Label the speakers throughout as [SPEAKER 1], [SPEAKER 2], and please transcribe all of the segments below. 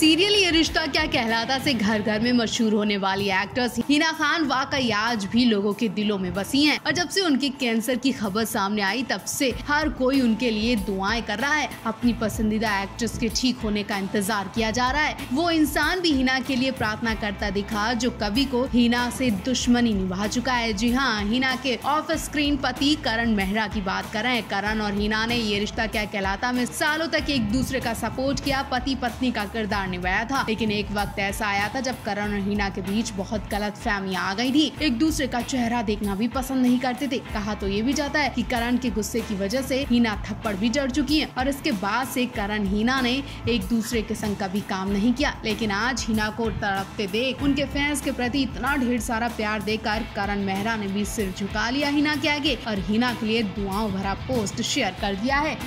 [SPEAKER 1] Serial ये रिश्ता क्या कहलाता से घर घर में मशहूर होने वाली एक्ट्रेस हिना खान वाकई आज भी लोगों के दिलों में बसी हैं और जब से उनके कैंसर की खबर सामने आई तब से हर कोई उनके लिए दुआएं कर रहा है। अपनी पसंदीदा एक्ट्रेस के ठीक होने का इंतजार किया जा रहा है। वो इंसान भी हिना के लिए प्रार्थना करता दिखा जो कभी को हिना से दुश्मनी निभा चुका है। जी हाँ, हिना के ऑफ स्क्रीन पति करण मेहरा की बात कर रहे हैं। करण और हिना ने ये रिश्ता क्या कहलाता में सालों तक एक दूसरे का सपोर्ट किया, पति पत्नी का किरदार निभाया था। लेकिन एक वक्त ऐसा आया था जब करण और हिना के बीच बहुत गलतफहमी आ गई थी। एक दूसरे का चेहरा देखना भी पसंद नहीं करते थे। कहा तो ये भी जाता है कि करण के गुस्से की वजह से हिना थप्पड़ भी जड़ चुकी है और इसके बाद से करण हिना ने एक दूसरे के संग कभी काम नहीं किया। लेकिन आज हिना को तड़पते देख उनके फैंस के प्रति इतना ढेर सारा प्यार देकर करण मेहरा ने भी सिर झुका लिया हिना के आगे और हिना के लिए दुआओं भरा पोस्ट शेयर कर दिया है।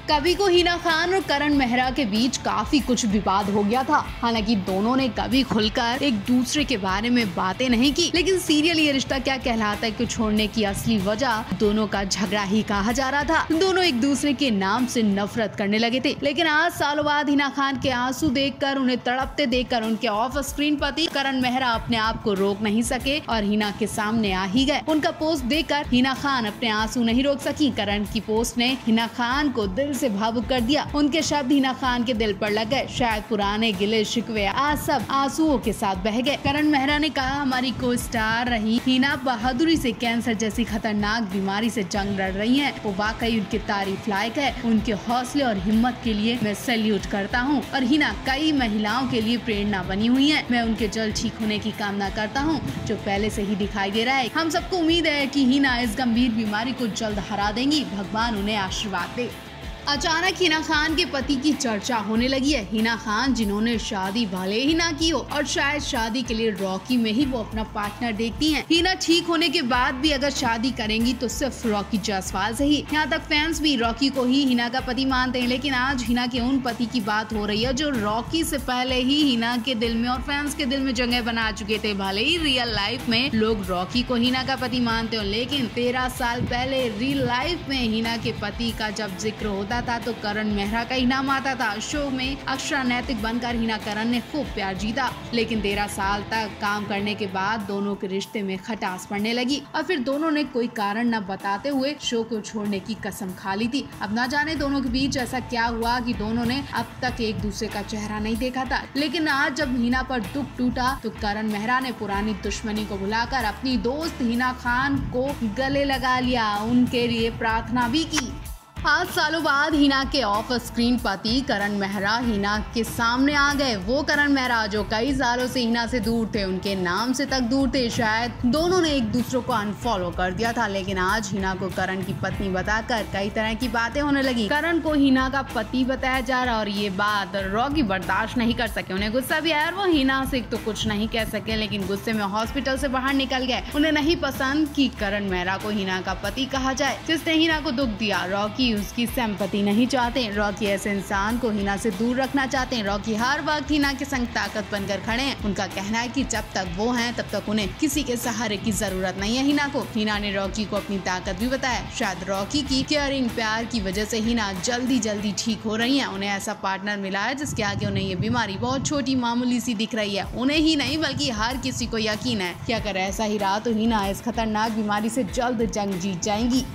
[SPEAKER 1] कभी को हिना खान और करण मेहरा के बीच काफी कुछ विवाद हो गया था। हालांकि दोनों ने कभी खुलकर एक दूसरे के बारे में बातें नहीं की, लेकिन सीरियल ये रिश्ता क्या कहलाता है को छोड़ने की असली वजह दोनों का झगड़ा ही कहा जा रहा था। दोनों एक दूसरे के नाम से नफरत करने लगे थे। लेकिन आज सालों बाद हिना खान के आंसू देखकर, उन्हें तड़पते देखकर उनके ऑफ स्क्रीन पति करण मेहरा अपने आप को रोक नहीं सके और हिना के सामने आ ही गए। उनका पोस्ट देखकर हिना खान अपने आंसू नहीं रोक सकी। करण की पोस्ट ने हिना खान को दिल से भावुक कर दिया। उनके शब्द हिना खान के दिल पर लग गए। शायद पुराने गिले शिकवे आज सब आंसुओं के साथ बह गए। करण मेहरा ने कहा, हमारी को स्टार रही हिना बहादुरी से कैंसर जैसी खतरनाक बीमारी से जंग लड़ रही हैं। वो वाकई उनकी तारीफ लायक है। उनके हौसले और हिम्मत के लिए मैं सैल्यूट करता हूँ और हिना कई महिलाओं के लिए प्रेरणा बनी हुई है। मैं उनके जल्द ठीक होने की कामना करता हूँ जो पहले से ही दिखाई दे रहा है। हम सबको उम्मीद है कि हिना इस गंभीर बीमारी को जल्द हरा देंगी। भगवान उन्हें आशीर्वाद दे। अचानक हिना खान के पति की चर्चा होने लगी है। हिना खान जिन्होंने शादी भले ही ना की हो और शायद शादी के लिए रॉकी में ही वो अपना पार्टनर देखती हैं। हिना ठीक होने के बाद भी अगर शादी करेंगी तो सिर्फ रॉकी जायसवाल से ही। यहाँ तक फैंस भी रॉकी को ही हिना का पति मानते हैं। लेकिन आज हिना के उन पति की बात हो रही है जो रॉकी से पहले ही हिना के दिल में और फैंस के दिल में जगह बना चुके थे। भले ही रियल लाइफ में लोग रॉकी को हिना का पति मानते हो, लेकिन 13 साल पहले रियल लाइफ में हिना के पति का जब जिक्र होता था तो करण मेहरा का ही नाम आता था। शो में अक्षरा नैतिक बनकर हिना करण ने खूब प्यार जीता। लेकिन 13 साल तक काम करने के बाद दोनों के रिश्ते में खटास पड़ने लगी और फिर दोनों ने कोई कारण न बताते हुए शो को छोड़ने की कसम खा ली थी। अब ना जाने दोनों के बीच ऐसा क्या हुआ कि दोनों ने अब तक एक दूसरे का चेहरा नहीं देखा था। लेकिन आज जब हिना पर दुख टूटा तो करण मेहरा ने पुरानी दुश्मनी को भुलाकर अपनी दोस्त हिना खान को गले लगा लिया, उनके लिए प्रार्थना भी की। आज सालों बाद हिना के ऑफ स्क्रीन पति करण मेहरा हिना के सामने आ गए। वो करण मेहरा जो कई सालों से हिना से दूर थे, उनके नाम से तक दूर थे। शायद दोनों ने एक दूसरे को अनफॉलो कर दिया था। लेकिन आज हिना को करण की पत्नी बताकर कई तरह की बातें होने लगी। करण को हिना का पति बताया जा रहा और ये बात रॉकी बर्दाश्त नहीं कर सके। उन्हें गुस्सा भी आया और वो हिना से तो कुछ नहीं कह सके, लेकिन गुस्से में हॉस्पिटल से बाहर निकल गए। उन्हें नहीं पसंद कि करण मेहरा को हिना का पति कहा जाए जिसने हिना को दुख दिया। रॉकी उसकी सिंपैथी नहीं चाहते। रॉकी ऐसे इंसान को हिना से दूर रखना चाहते हैं। रॉकी हर वक्त हिना के संग ताकत बनकर खड़े हैं। उनका कहना है कि जब तक वो हैं तब तक उन्हें किसी के सहारे की जरूरत नहीं है हिना को। हिना ने रॉकी को अपनी ताकत भी बताया। शायद रॉकी की केयरिंग प्यार की वजह से हिना जल्दी ठीक हो रही है। उन्हें ऐसा पार्टनर मिला है जिसके आगे उन्हें ये बीमारी बहुत छोटी मामूली सी दिख रही है। उन्हें ही नहीं बल्कि हर किसी को यकीन है कि अगर ऐसा ही रहा तो हिना इस खतरनाक बीमारी से जल्द जंग जीत जाएंगी।